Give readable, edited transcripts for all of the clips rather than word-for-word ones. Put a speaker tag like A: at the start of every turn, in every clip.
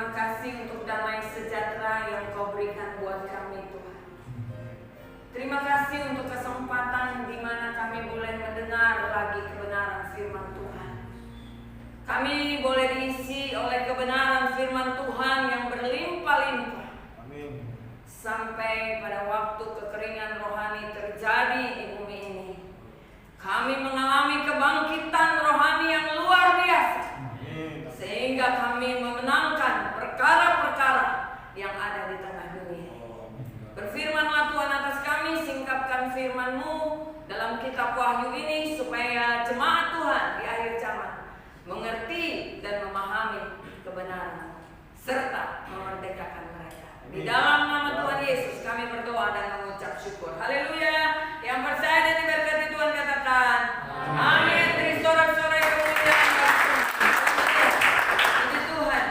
A: Terima kasih untuk damai sejahtera yang Kau berikan buat kami, Tuhan. Terima kasih untuk kesempatan di mana kami boleh mendengar lagi kebenaran firman Tuhan. Kami boleh diisi oleh kebenaran firman Tuhan yang berlimpah-limpah.
B: Amin.
A: Sampai pada waktu kekeringan rohani terjadi di bumi ini, kami mengalami kebangkitan rohani yang luar biasa. Sehingga kami memenangkan perkara-perkara yang ada di tengah dunia. Berfirmanlah Tuhan atas kami, singkapkan firman-Mu dalam kitab Wahyu ini supaya jemaat Tuhan di akhir zaman mengerti dan memahami kebenaran serta memerdekakan mereka. Di dalam nama Tuhan Yesus kami berdoa dan mengucap syukur. Haleluya. Yang percaya dan diberkati Tuhan katakan amin. Beri sorak-sorai kemuliaan bagi Tuhan. Puji Tuhan.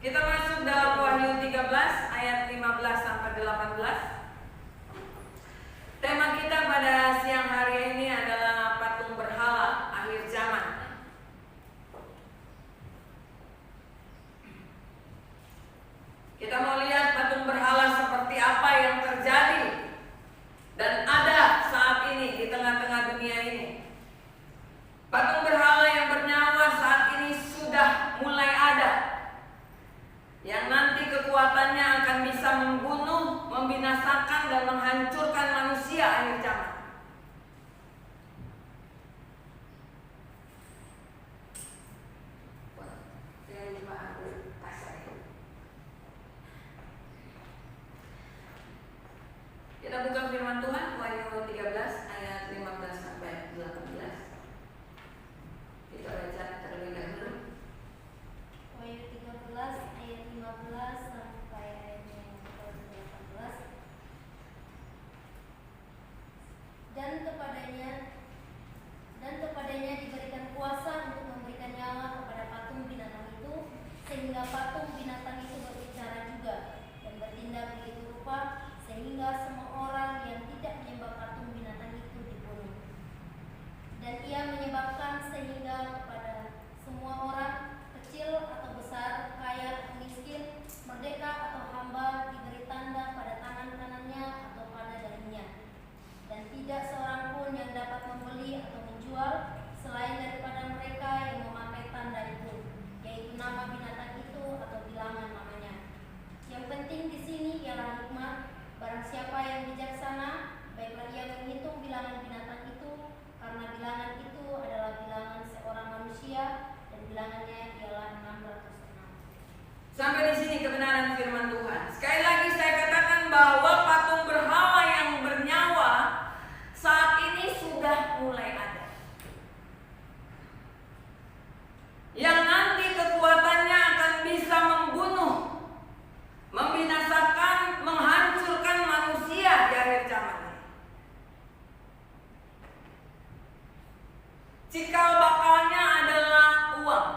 A: Kita masuk dalam Wahyu 13 ayat 15 sampai 18. Tema kita pada siang hari ini adalah patung berhala akhir zaman. Kita mau lihat patung berhala seperti apa yang terjadi dan ada saat ini di tengah-tengah dunia ini. Patung berhala yang bernyawa saat ini sudah mulai ada, yang nanti kekuatannya akan bisa membunuh, membinasakan dan menghancurkan manusia akhir zaman. Kita buka firman Tuhan Wahyu 13 ayat 15 sampai 18. Kita baca terlebih dahulu.
C: Wahyu 13 ayat 15 sampai ayat 18. Dan kepadanya diberikan kuasa untuk memberikan nyawa kepada patung binatang itu, sehingga patung binatang itu berbicara juga dan bertindak begitu rupa, sehingga semua orang yang tidak menyembah patung binatang itu dibunuh. Dan ia menyebabkan sehingga kepada semua orang, kecil atau besar, kaya atau miskin, merdeka atau hamba, diberi tanda pada tangan kanannya atau pada dahinya. Dan tidak seorang pun yang dapat membeli atau menjual selain daripada mereka yang memakai tanda itu, yaitu nama binatang itu atau bilangan namanya. Yang penting di sini ialah hikmat. Barang siapa yang bijaksana, baiklah ia menghitung bilangan binatang itu, karena bilangan itu adalah bilangan seorang manusia, dan bilangannya ialah 606.
A: Sampai di sini kebenaran firman Tuhan. Sekali lagi saya katakan bahwa patung berhala yang bernyawa saat ini sudah mulai ada, yang nanti kekuatannya akan bisa membunuh, membinasakan, menghancurkan manusia di akhir zaman ini. Cikal bakalnya adalah uang.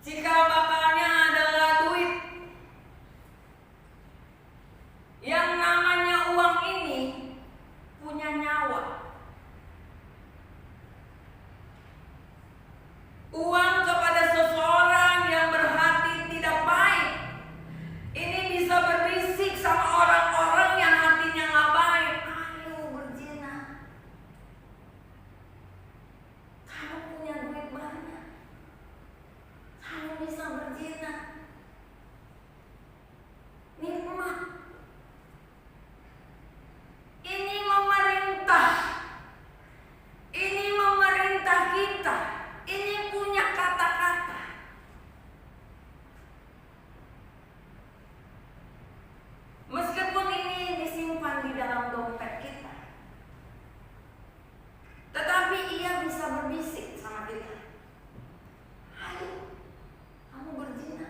A: Cikal bakalnya adalah duit. Yang namanya uang ini punya nyawa. Uang kepada seseorang yang berhati tidak baik, ini bisa berbisik sama orang-orang yang hatinya nggak baik. Ayo berzina. Kamu punya duit banyak, kamu bisa berzina. Nikmat. Ini memerintah. Ini memerintah kita. Ini punya kata-kata. Meskipun ini disimpan di dalam dompet kita, tetapi ia bisa berbisik sama kita. Ayo, kamu berzina.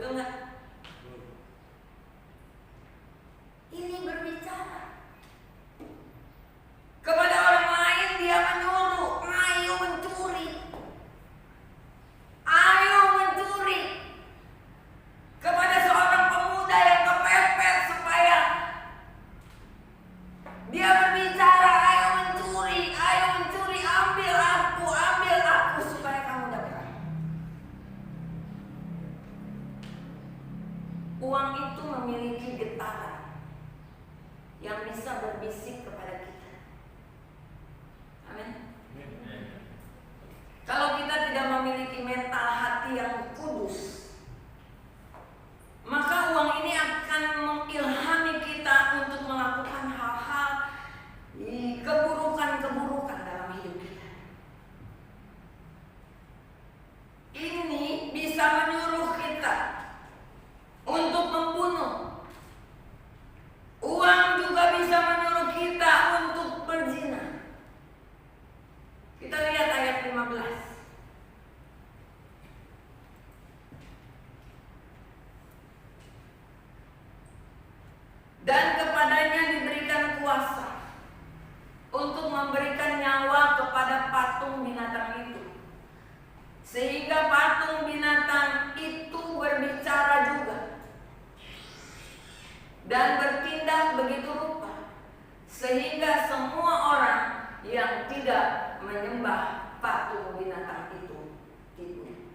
A: Betul nggak? Ini berbicara kepada orang lain, dia menyuruh, ayo mencuri, ayo mencuri. Kepada seorang pemuda yang kepepet supaya dia berbicara, ayo mencuri, ambil aku supaya kamu dapat. Uang itu memiliki getaran yang bisa berbisik kepada kita. Amin. Kalau kita tidak memiliki mental hati yang kudus, maka uang ini akan mengilhami kita untuk melakukan hal-hal keburukan dalam hidup kita. Ini bisa menyuruh kita untuk membunuh. Uang juga bisa menyuruh kita untuk berzina. Kita lihat ayat 15. Dan kepadanya diberikan kuasa untuk memberikan nyawa kepada patung binatang itu, sehingga patung binatang itu berbicara juga dan bertindak begitu rupa, sehingga semua orang yang tidak menyembah patung binatang itu dibunuh.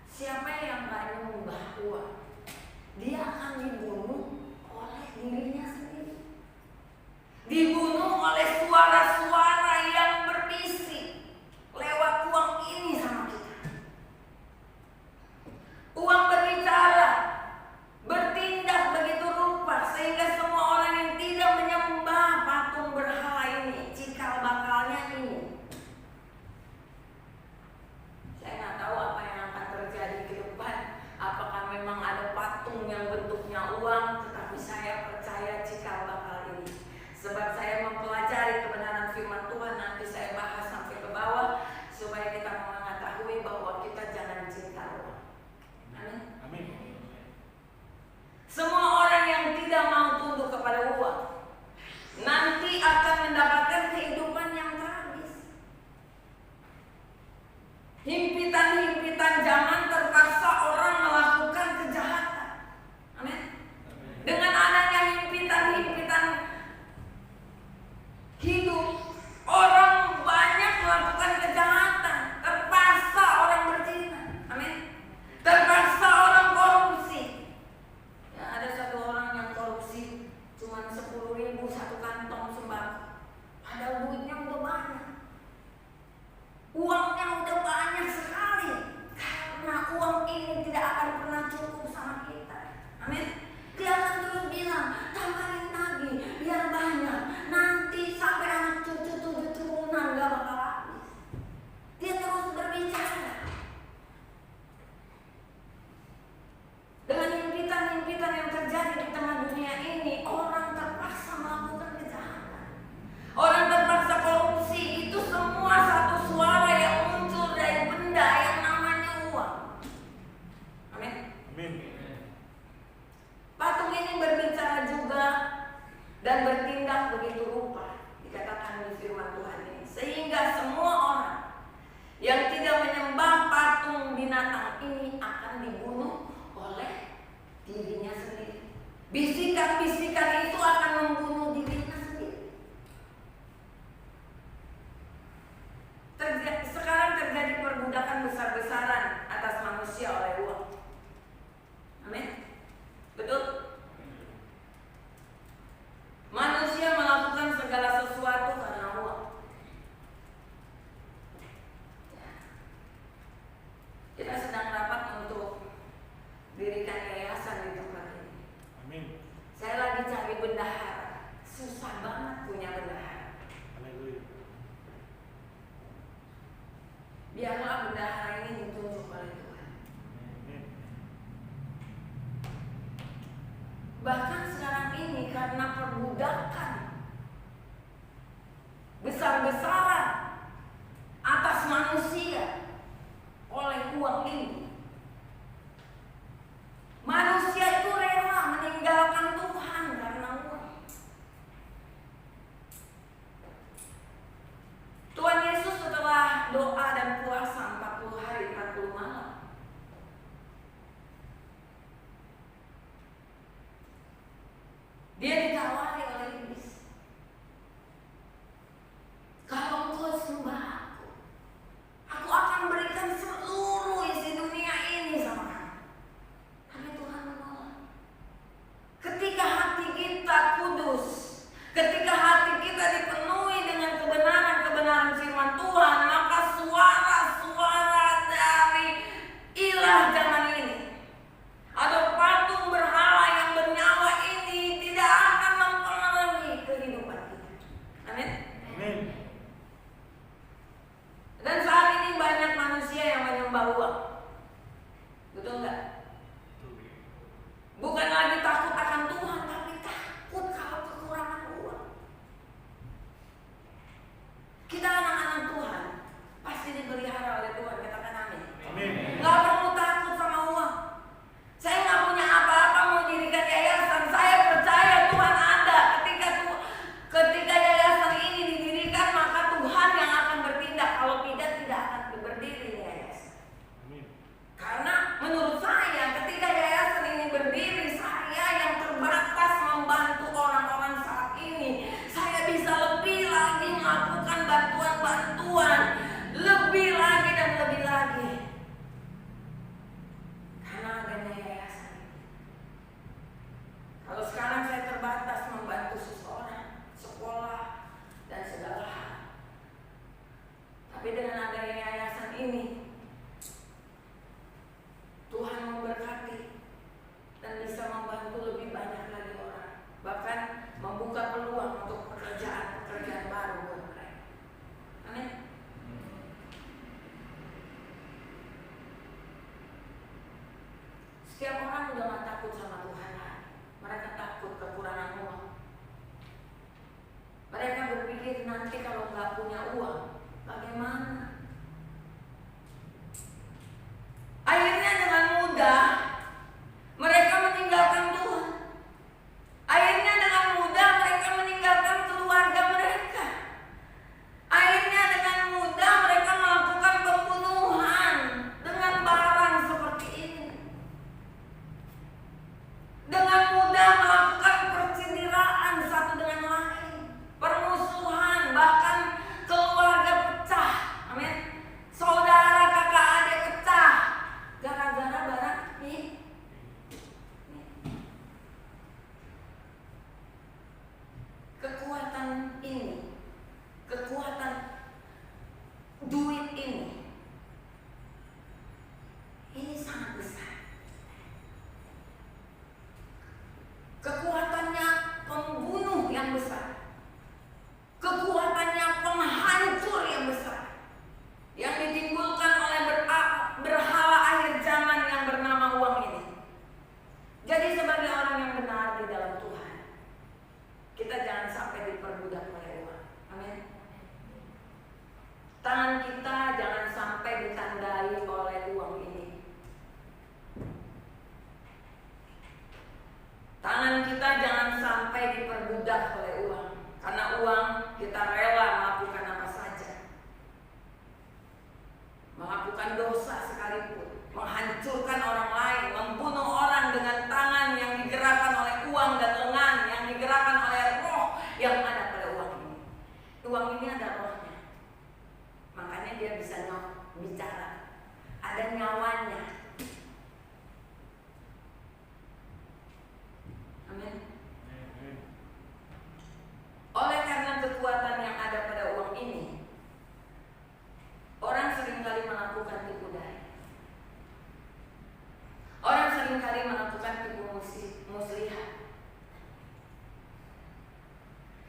A: Siapa yang gak menyembah uang, dia akan dibunuh oleh dirinya sendiri, dibunuh oleh suara-suara yang berbisik lewat uang ini sama kita. Uang berbicara, bertindak begitu rupa, sehingga semua orang yang tidak menyembah patung berhala ini, cikal bakalnya ini. Saya nggak tahu apa yang akan terjadi ke depan. Apakah memang ada patung yang bentuknya uang? Tetapi saya percaya cikal bakal ini, sebab saya mempelajari kebenaran firman Tuhan. Nanti saya bahas sampai ke bawah supaya kita mengetahui bahwa kita jangan cinta uang. Amin. Semua orang yang tidak mau tunduk kepada uang nanti akan mendapatkan kehidupan yang tragis. Himpitan-himpitan zaman terpaksa orang melakukan kejahatan. Amin. Dengan adanya himpitan-himpitan hidup, orang banyak melakukan kejahatan. Terpaksa orang berzina. Amin. Terpaksa orang korupsi. Ya, ada satu orang yang korupsi cuma 10.000 satu kantong sembako, padahal duitnya udah banyak, uangnya udah banyak sekali. Karena uang ini tidak akan pernah cukup sama kita. Amin. Dia akan terus bilang, tambahin lagi biar banyak, nanti sampai anak cucu 7 turunan gak bakal habis. Dia terus berbicara dengan himpitan-himpitan yang terjadi di tengah dunia ini. Orang terpaksa melakukan kejahatan, orang terpaksa korupsi. Itu semua satu suara yang muncul dari benda yang namanya uang. Amin. Patung ini berbicara juga dan bertindak begitu rupa, dikatakan di firman Tuhan ini, sehingga semua orang yang tidak menyembah patung binatang ini akan dibunuh oleh dirinya sendiri. Bisikan-bisikan itu akan membunuh dirinya sendiri. Sekarang terjadi perbudakan besar-besaran atas manusia oleh uang. Amin. Betul? Manusia melakukan segala sesuatu karena uang. Kita sedang rapat untuk dirikan yayasan di tempat ini.
B: Amin.
A: Saya lagi cari bendahara. Susah banget punya bendahara.
B: Haleluya.
A: Biarlah bendahara ini ditunjuk oleh Tuhan.
B: Amin.
A: Bahkan sekarang ini karena perbudakan besar-besaran atas manusia oleh hamba uang. Betul nggak? Bukan lagi takut akan Tuhan, tapi takut kalau kekurangan uang. Kita anak-anak Tuhan pasti dipelihara oleh Tuhan, katakan amin.
B: Amin.
A: Nggak perlu takut sama uang. Saya nggak punya apa-apa mau dirikan yayasan. Saya percaya Tuhan ada. Ketika yayasan ini didirikan, maka Tuhan yang akan bertindak. Kalau tidak akan berdiri yayasan.
B: Amin.
A: Karena menurut saya, ketika yayasan ini berdiri, saya yang terbatas membantu orang-orang saat ini, saya bisa lebih lagi melakukan bantuan-bantuan, lebih lagi dan lebih lagi. Karena adanya yayasan. Kalau sekarang saya terbatas membantu seseorang, sekolah, dan segala hal. Tapi dengan adanya yayasan ini, Tuhan memberkati dan bisa membantu lebih banyak lagi orang. Bahkan membuka peluang untuk pekerjaan-pekerjaan baru buat mereka. Amin. Setiap orang udah gak takut sama Tuhan. Mereka takut kekurangan uang. Mereka berpikir nanti kalau gak punya uang, bagaimana? Akhirnya dengan mudah mereka meninggalkan Tuhan. Akhirnya dengan mudah mereka meninggalkan keluarga mereka. Akhirnya dengan mudah mereka melakukan pembunuhan dengan barang seperti ini. Dengan mudah melakukan percindiraan satu dengan lain, permusuhan, bahkan keluarga pecah. Amin. Saudara, kakak, adik pecah gara-gara barang ini. Kekuatan ini, kekuatan duit ini sangat besar. Kekuatannya pembunuh yang besar. Kekuatannya penghancur yang besar. Yang ditimbulkan oleh berhala akhir zaman yang bernama uang ini. Jadi sebagai orang yang benar di dalam Tuhan, kita jangan sampai diperbudak oleh uang. Amin. Tangan kita jangan sampai ditandai oleh uang ini. Tangan kita jangan sampai diperbudak oleh uang. Karena uang kita rela melakukan apa saja. Melakukan dosa sekalipun, menghancurkan orang lain, membunuh orang dengan tangan yang digerakkan oleh uang dan lengan yang digerakkan oleh roh yang ada pada uang ini. Uang ini ada rohnya. Makanya dia bisa bicara. Ada nyawanya. Amin. Oleh karena kekuatan yang ada pada uang ini, orang seringkali melakukan tipu daya. Orang seringkali melakukan tipu muslihat.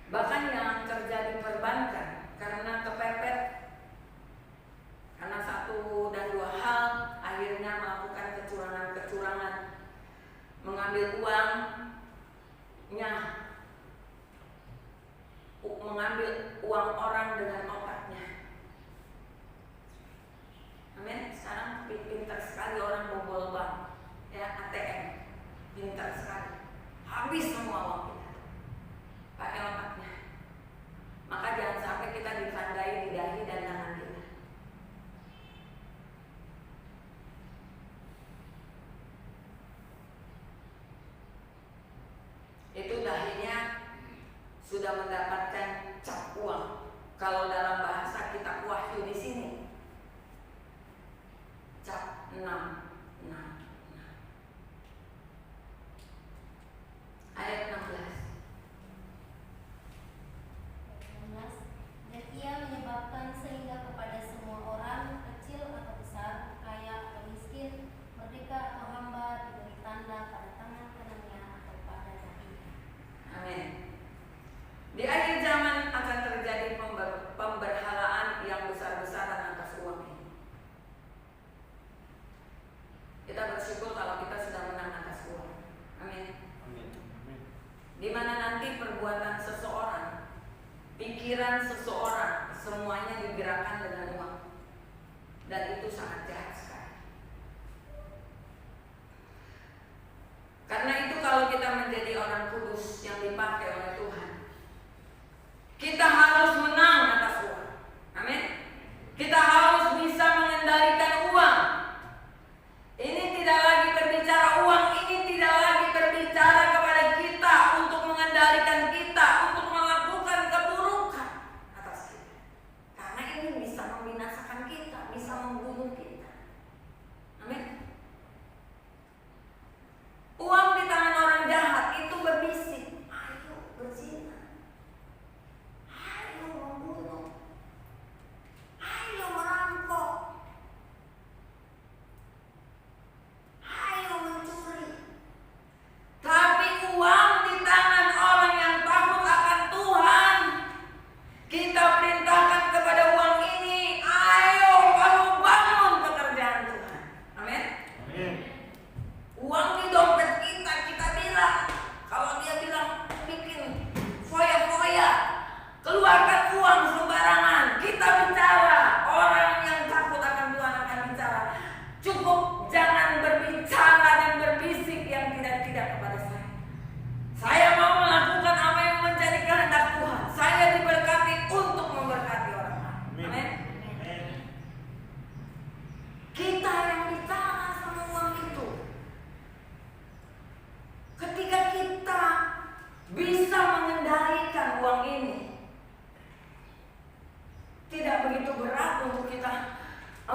A: Bahkan yang kerja di perbankan karena kepepet, karena satu dan dua hal, akhirnya melakukan kecurangan-kecurangan, mengambil uangnya, mengambil uang orang dengan otaknya. Amin. Sekarang pintar sekali orang bobol bank, ya, ATM, pintar sekali, habis semua uang kita pakai otaknya. Maka jangan sampai kita ditandai di dahi dan tangan kita. Itu dahinya sudah mendapatkan cap uang. Kalau dalam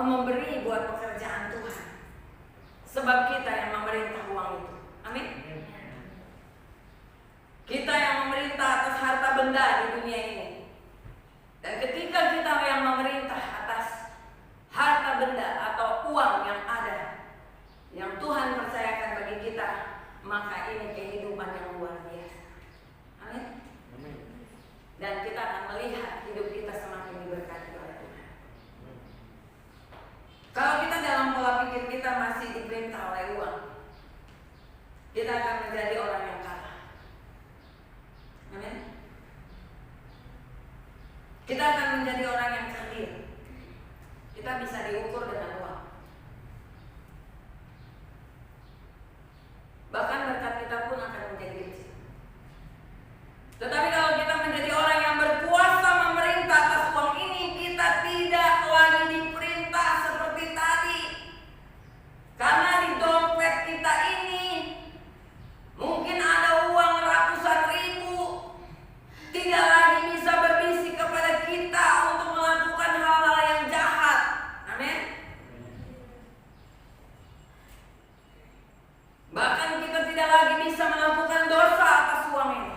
A: memberi buat pekerjaan Tuhan. Sebab kita yang memerintah uang itu. Amin. Kita yang memerintah atas harta benda di dunia ini. Dan ketika kita yang memerintah atas harta benda atau uang yang ada, yang Tuhan percayakan bagi kita, maka ini kehidupan yang luar biasa. Amin. Dan kita akan melihat hidup kita semakin diberkati oleh Tuhan. Kalau kita dalam pola pikir kita masih diperintah oleh uang, kita akan menjadi orang yang kalah. Amin. Kita akan menjadi orang yang kerdil. Kita bisa diukur dengan uang. Bahkan berkat kita pun akan menjadi kecil. Tetapi kalau kita menjadi orang yang berkuasa memerintah atas uang ini, kita tidak lagi diperintah seperti tadi. Karena di dompet kita ini mungkin ada uang ratusan ribu, tidak lagi bisa berbisik kepada kita untuk melakukan hal-hal yang jahat. Amin. Bahkan kita tidak lagi bisa melakukan dosa atas uang ini.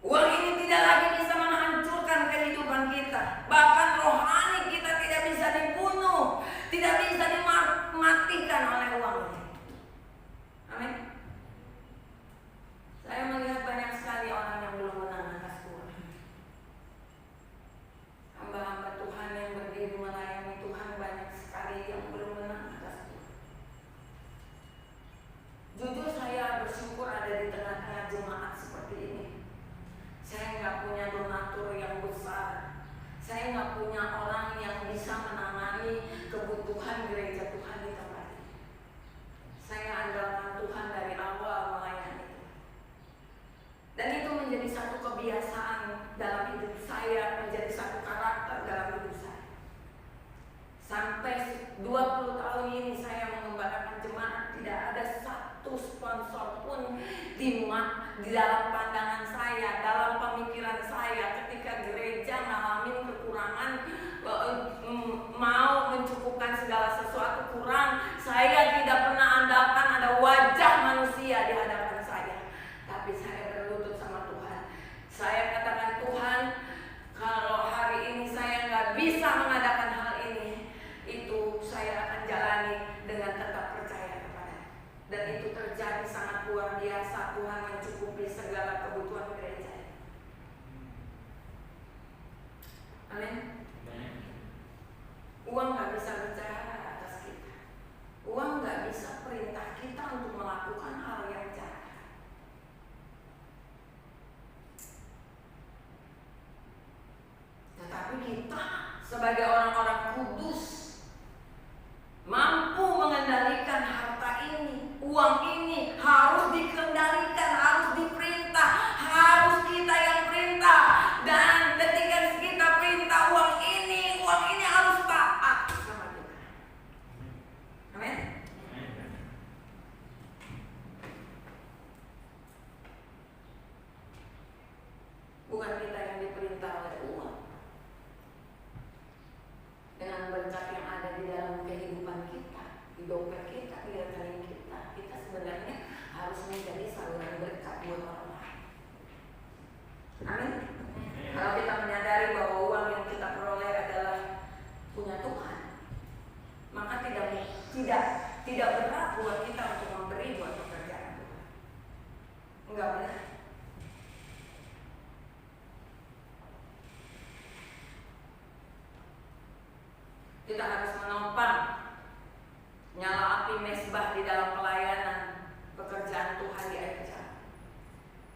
A: Uang ini tidak lagi bisa menghancurkan kehidupan kita. Bahkan rohani kita tidak bisa dibunuh, tidak bisa dimatikan oleh uang ini. Amin. Saya melihat banyak sekali orang yang belum menang atas uang. Hamba-hamba Tuhan yang berdiri melayani Tuhan banyak sekali yang belum menang atas uang. Jujur saya bersyukur ada di tengah-tengah jemaat seperti ini. Saya nggak punya donatur yang besar. Saya nggak punya orang yang bisa menangani kebutuhan gereja Tuhan di tempat ini. Saya andalkan Tuhan dari awal melayani Tuhan. Dan itu menjadi satu kebiasaan dalam hidup saya, menjadi satu karakter dalam hidup saya. Sampai 20 tahun ini saya mengembangkan jemaat, tidak ada satu sponsor pun di dalam pandangan saya, dalam pemikiran saya ketika gereja ngalamin kekurangan, mau mencukupkan segala sesuatu kurang, saya tidak pernah andalkan ada wajah manusia di hadapan saya. Tapi saya berlutut sama Tuhan. Saya katakan, Tuhan, kalau hari ini saya nggak bisa mengadakan hal ini, itu saya akan jalani dengan tetap percaya kepada. Dan itu terjadi sangat luar biasa. Tuhan mencukupi segala kebutuhan gereja. Amin. Uang nggak bisa bicara atas kita. Uang nggak bisa perintah kita untuk melakukan hal yang jahat. Tetapi kita sebagai orang-orang kudus mampu mengendalikan harta ini. Uang ini harus dikendalikan, harus diperintah, harus kita yang perintah. Dan ketika kita perintah uang ini harus taat sama kita. Amin. Bukan kita yang diperintah oleh uang. Dengan berkat yang ada di dalam kehidupan kita, di dompet kita, di rekening kita, kita sebenarnya harus menjadi saluran berkat buat orang lain. Amin. Kalau kita menyadari bahwa uang yang kita peroleh adalah punya Tuhan, maka tidak berat buat kita untuk memberi buat pekerjaan Tuhan. Enggak benar. Kita harus menopang nyala api mesbah di dalam pelayanan pekerjaan Tuhan di air jalan.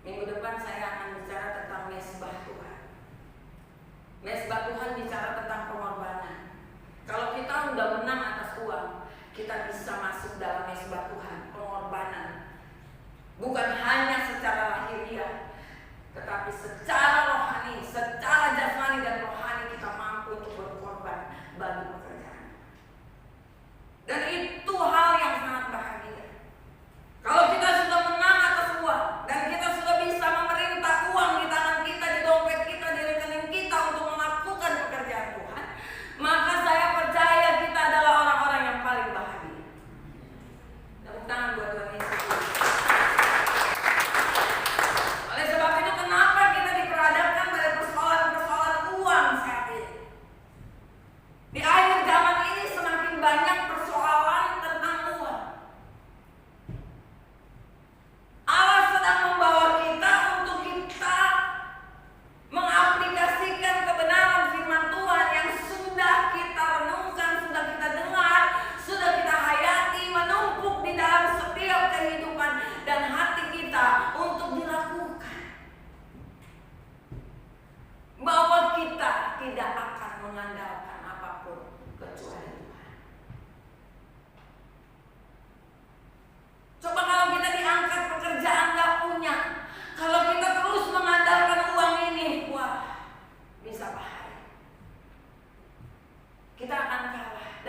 A: Minggu depan saya akan bicara tentang mesbah Tuhan. Mesbah Tuhan bicara tentang pengorbanan. Kalau kita udah menang atas uang, kita bisa masuk dalam mesbah Tuhan, pengorbanan. Bukan hanya secara lahiriah, tetapi secara rohani, secara jasmani dan rohani kita mampu untuk berkorban bagi pekerjaan. Dan itu hal yang sangat bahagia. Kalau kita sudah menang atas uang dan kita sudah bisa memerintah uang di tangan kita, di dompet kita, di rekening kita untuk melakukan pekerjaan Tuhan, maka saya percaya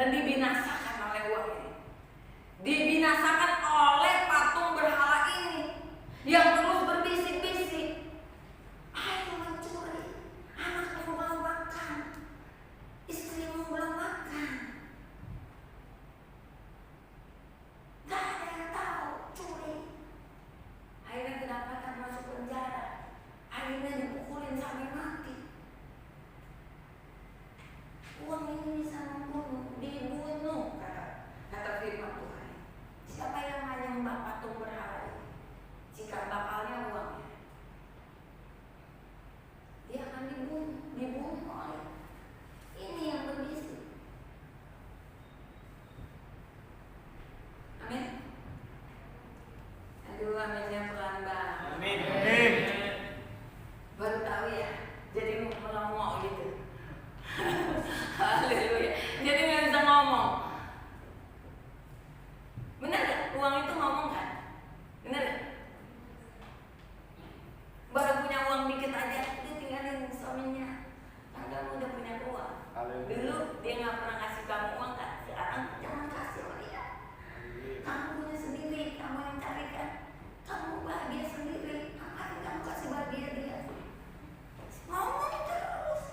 A: dan dibinasakan oleh uang ini. Dibinasakan oleh patung berhala ini yang terus berbisik-bisik, ayo mencuri, anakmu belum makan, istrimu belum makan, gak ada yang tahu, curi. Akhirnya kedapatan masuk penjara, akhirnya dipukulin sampai mati. Uang ini bisa membunuh, dibunuh, kata firman Tuhan. Siapa yang menyembah patung berhala ini? Jika bakalnya uangnya, dia akan dibunuh oleh ini yang berbisik. Amin. Aduh, aminnya pelan banget.
B: Amin.
A: Baru tahu ya, jadi melongo gitu. Haleluya. Jadi nggak bisa ngomong. Benar gak? Uang itu ngomong kan? Benar gak? Baru punya uang dikit aja, dia tinggalin suaminya. Kan kamu udah punya uang. Dulu dia nggak pernah kasih kamu uang kan? Sekarang jangan kasih sama dia. Kamu punya sendiri, kamu yang carikan. Kamu bahagia sendiri. Ngapain kamu kasih bahagia dia? Ngomong terus.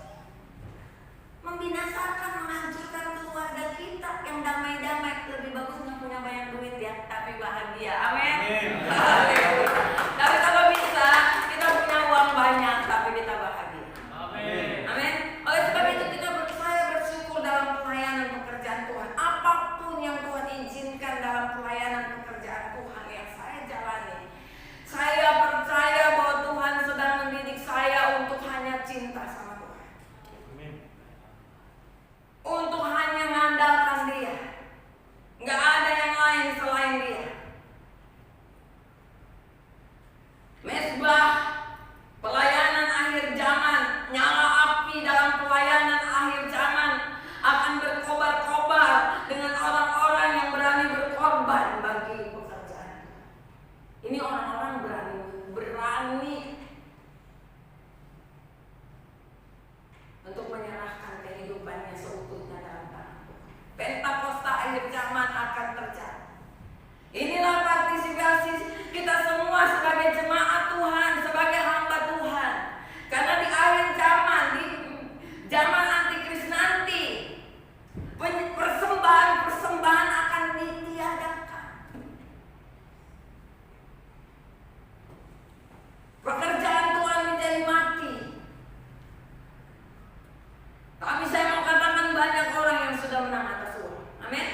A: Membinasakan, menghancurkan keluarga kita yang damai-damai. Lebih bagus nggak punya banyak duit ya, tapi bahagia. Amin. Haleluya. Tapi kalau bisa kita punya uang banyak, tapi kita bahagia.
B: Amin.
A: Amin. Oleh sebab itu kita percaya bersyukur dalam pelayanan pekerjaan Tuhan. Apapun yang Tuhan izinkan dalam pelayanan pekerjaan Tuhan yang saya jalani, saya percaya bahwa Tuhan sedang mendidik saya untuk hanya cinta sama Tuhan.
B: Amin.
A: Untuk hanya mengandalkan Dia. Nggak ada yang lain selain Dia. Mesbah pelayanan akhir zaman, nyala api dalam pelayanan akhir zaman akan berkobar-kobar dengan orang-orang yang berani berkorban bagi pekerjaan. Ini orang-orang berani untuk menyerahkan kehidupannya seutuhnya dalam tangan Tuhan. Pentakosta akhir zaman akan terjadi. Inilah partisipasi kita semua sebagai jemaat Tuhan, sebagai hamba Tuhan. Karena di akhir zaman, di zaman antikris nanti, persembahan akan ditiadakan. Pekerjaan Tuhan menjadi mati. Tapi saya mau katakan banyak orang yang sudah menang atas uang. Amin.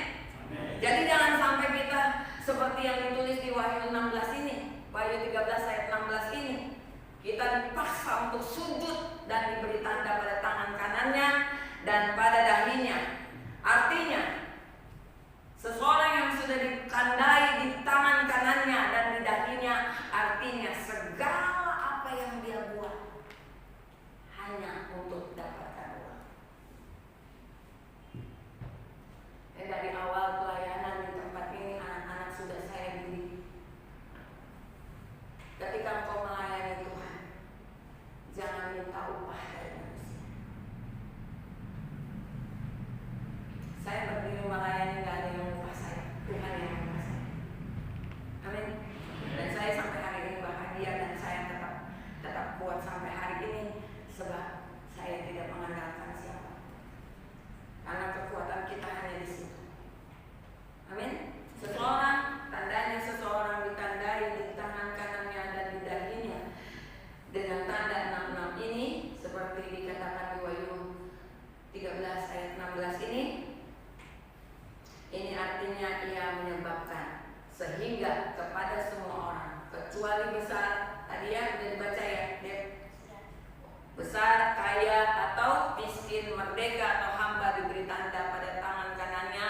A: Jadi jangan sampai kita seperti yang ditulis di Wahyu 16 ini, Wahyu 13 ayat 16 ini, kita dipaksa untuk sujud dan diberi tanda pada tangan kanannya dan pada dahinya. Artinya seseorang yang sudah ditandai di tangan kanannya dan di dahinya, artinya segala apa yang dia buat hanya untuk dapatkan uang. Dan dari awal pelayanan di tempat ini, anak-anak sudah saya didik. Ketika engkau melayani Tuhan, jangan minta upah dari manusia. Saya berdiri melayani, gak ada yang upah saya, Tuhan yang upah saya. Amin. Dan saya sampai hari ini bahagia dan saya tetap kuat sampai hari ini sebab saya tidak mengandalkan siapa. Karena kekuatan kita hanya di situ. Amin. Seseorang, tandanya seseorang ditandai di tangan kanannya dan di dahinya dengan tanda 66 ini, seperti dikatakan di Wahyu 13 ayat 16 ini. Ini artinya ia menyebabkan sehingga kepada semua orang, kecuali besar, tadi ya sudah dibaca ya, besar, kaya atau miskin, merdeka atau hamba diberi tanda pada tangan kanannya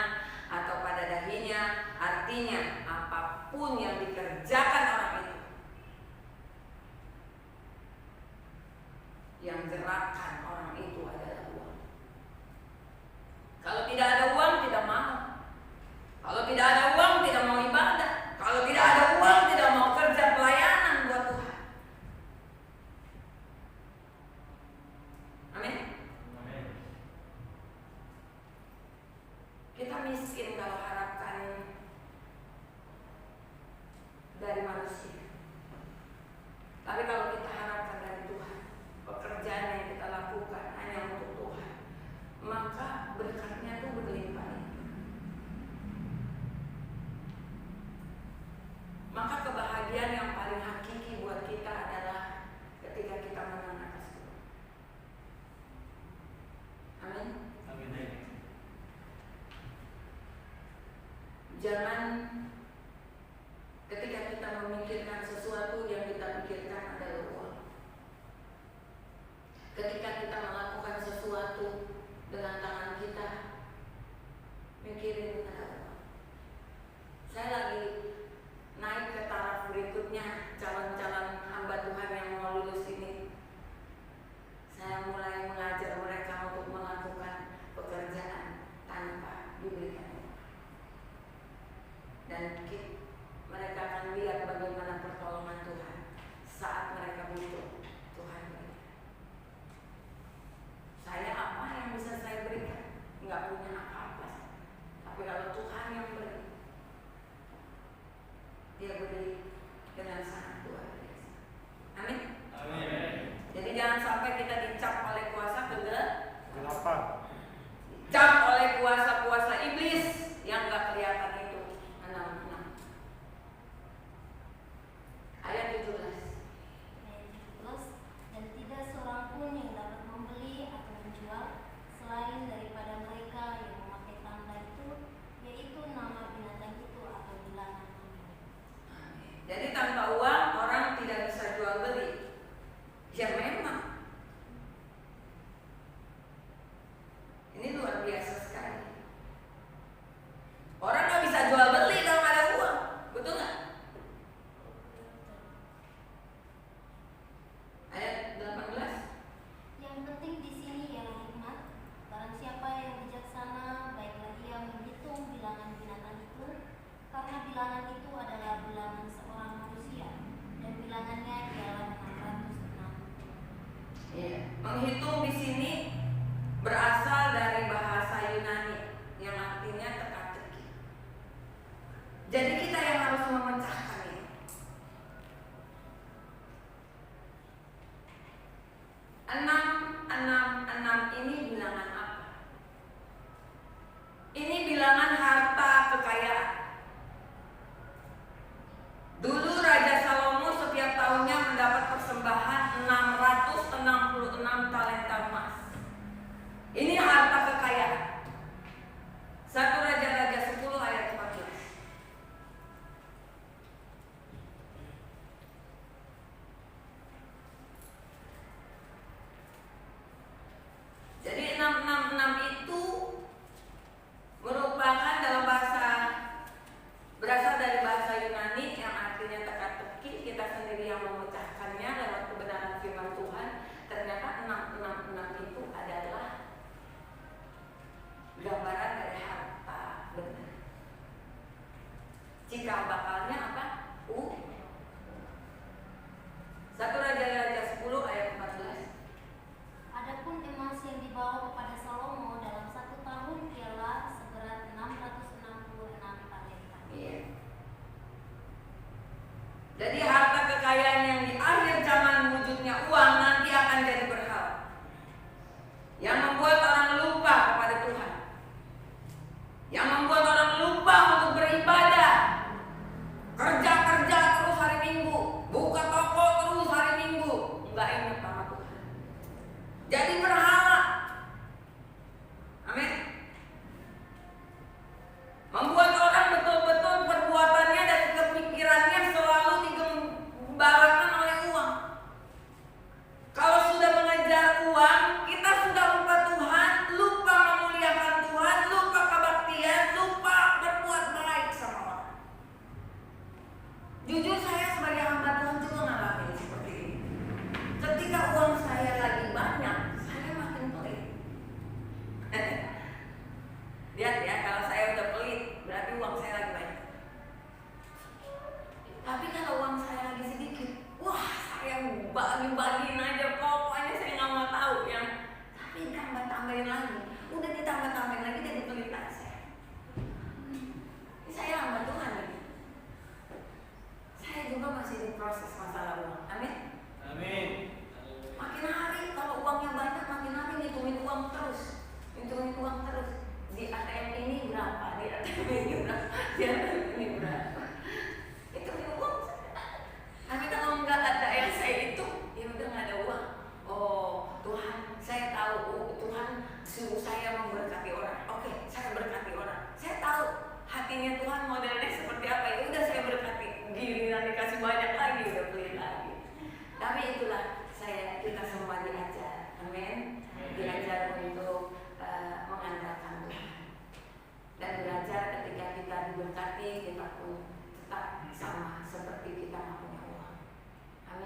A: atau pada dahinya. Artinya apapun yang dikerjakan orang itu, yang gerakan orang itu adalah uang. Kalau tidak ada uang tidak mau. Kalau tidak ada uang tidak mau ibadah. Kalau tidak ada uang tidak mau kerja pelayanan buat Tuhan. Amin. Kita miskin kalau harapkan dari manusia. Tapi kalau kita harapkan dari Tuhan, pekerjaan yang kita lakukan hanya untuk Tuhan, maka berkatnya itu berlimpah. Maka kebahagiaan yang paling hakiki buat kita adalah ketika kita menang atas Tuhan. Amin.
B: Amin.
A: Jangan ketika kita memikirkan sesuatu yang kita pikirkan adalah uang. Ketika kita melakukan sesuatu dengan tangan kita, mikirin ada uang. Saya lagi naik ke taraf berikutnya, calon-calon hamba Tuhan yang mau lulus ini. Saya mulai mengajar mereka untuk melakukan pekerjaan tanpa diberikan uang. Dan mereka akan lihat bagaimana pertolongan Tuhan saat mereka butuh Tuhan berikan. Saya apa yang bisa saya berikan? Nggak punya apa-apa. Tapi kalau Tuhan yang beri, Dia beri dengan sangat luar biasa. Amin.
B: Amin.
A: Jadi jangan sampai kita dicap oleh kuasa
B: Kegelapan.
A: dicap oleh kuasa-kuasa iblis yang nggak kelihatan itu. 66 ayat 17.
C: Ayat 17, dan tidak seorang pun yang dapat membeli atau menjual selain daripada mereka yang memakai tanda itu, yaitu nama binatang itu atau bilangan namanya.
A: Jadi tanpa uang orang tidak bisa jual beli. Ya memang. Ini luar biasa sekali. Orang nggak bisa jual beli kalau nggak ada uang, betul nggak? Ayat 18.
C: Yang penting di sini ialah hikmat. Barang siapa yang bijaksana, baiklah ia menghitung bilangan binatang itu, karena bilangan itu adalah bilangan seorang manusia, dan bilangannya ialah 606.
A: Iya. Menghitung di sini berasal dari bahasa Yunani yang artinya teka-teki. Jadi kita yang harus memecahkan ini. 666 ini bilangan apa? Ini bilangan harta kekayaan. Dulu Raja Salomo setiap tahunnya mendapat persembahan 666 talenta emas. Ini harta kekayaan. 1 Raja-Raja 10 ayat 14.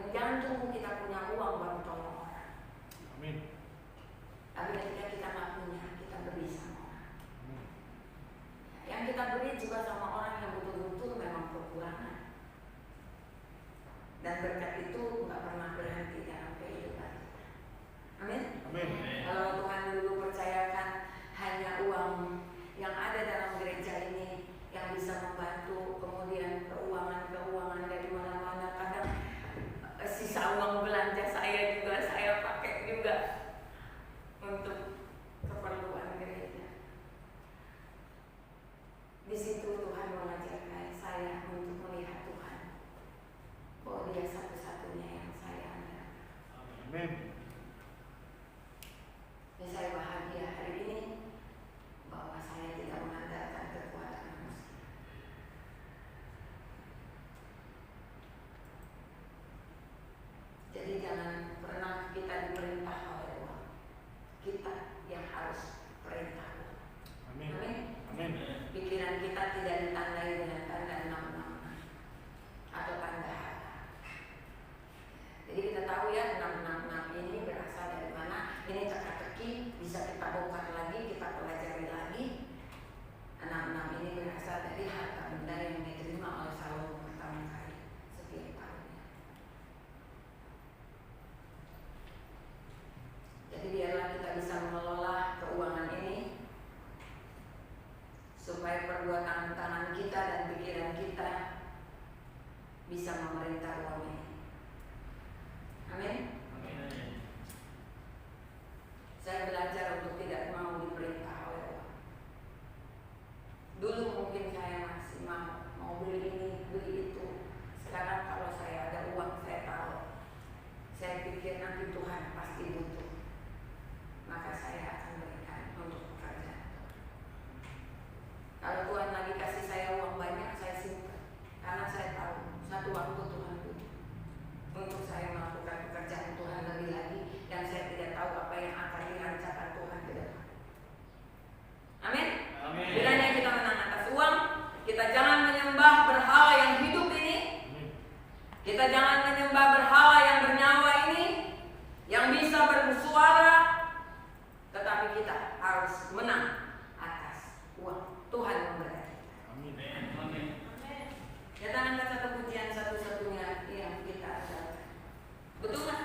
A: Jangan tunggu kita punya uang baru tolong orang.
B: Amin.
A: Tapi ketika kita nggak punya, kita beri sama orang.
B: Amin.
A: Yang kita beri juga sama orang yang betul-betul memang kekurangan. Dan berkat itu nggak pernah berhenti dalam kehidupan kita. Amin.
B: Amin.
A: Kalau Tuhan dulu percayakan hanya uang yang ada dalam gereja ini yang bisa membantu, kemudian keuangan dari mana-mana, kadang sisa uang belanja saya juga saya pakai juga untuk keperluan gereja. Di situ Tuhan mengajarkan saya untuk melihat Tuhan bahwa Dia satu-satunya yang saya andalkan.
B: Amin.
A: Dan saya bahagia hari ini bahwa saya tidak mengandalkan kekuatan manusia. Jadi jangan pernah kita diperintah oleh uang. Kita yang harus perintah uang.
B: Amin.
A: Amin.
B: Amin.
A: Pikiran kita tidak ditandai dengan tanda 666 atau tanda harta. Jadi kita tahu ya 666 ini berasal dari mana. Ini teka-teki, bisa kita bongkar lagi, kita pelajari lagi. 66 ini berasal dari harta benda yang diterima oleh Salomo pertama kali setiap tahunnya. Jadi biarlah kita bisa mengelola keuangan ini supaya perbuatan tangan kita dan pikiran kita bisa memerintah uang ini. Amin. Saya belajar untuk tidak mau diperintah oleh uang. Dulu mungkin saya masih mau beli ini, beli itu. Sekarang kalau saya ada uang, saya tahu. Saya pikir nanti Tuhan pasti butuh. Maka saya akan berikan untuk pekerjaan. Kalau Tuhan lagi kasih saya uang banyak, saya simpan. Karena saya tahu satu waktu Tuhan butuh untuk saya melakukan pekerjaan Tuhan lebih lagi, dan saya tidak tahu apa yang akan dirancangkan Tuhan ke depan. Amin.
B: Amin.
A: Kiranya kita menang atas uang. Kita jangan menyembah berhala yang hidup ini. Kita jangan menyembah berhala yang bernyawa ini, yang bisa bersuara. Tetapi kita harus menang atas uang. Tuhan memberkati kita.
B: Amin.
D: Amin.
A: Nyatakan satu pujian satu-satunya yang kita adakan. Betul nggak?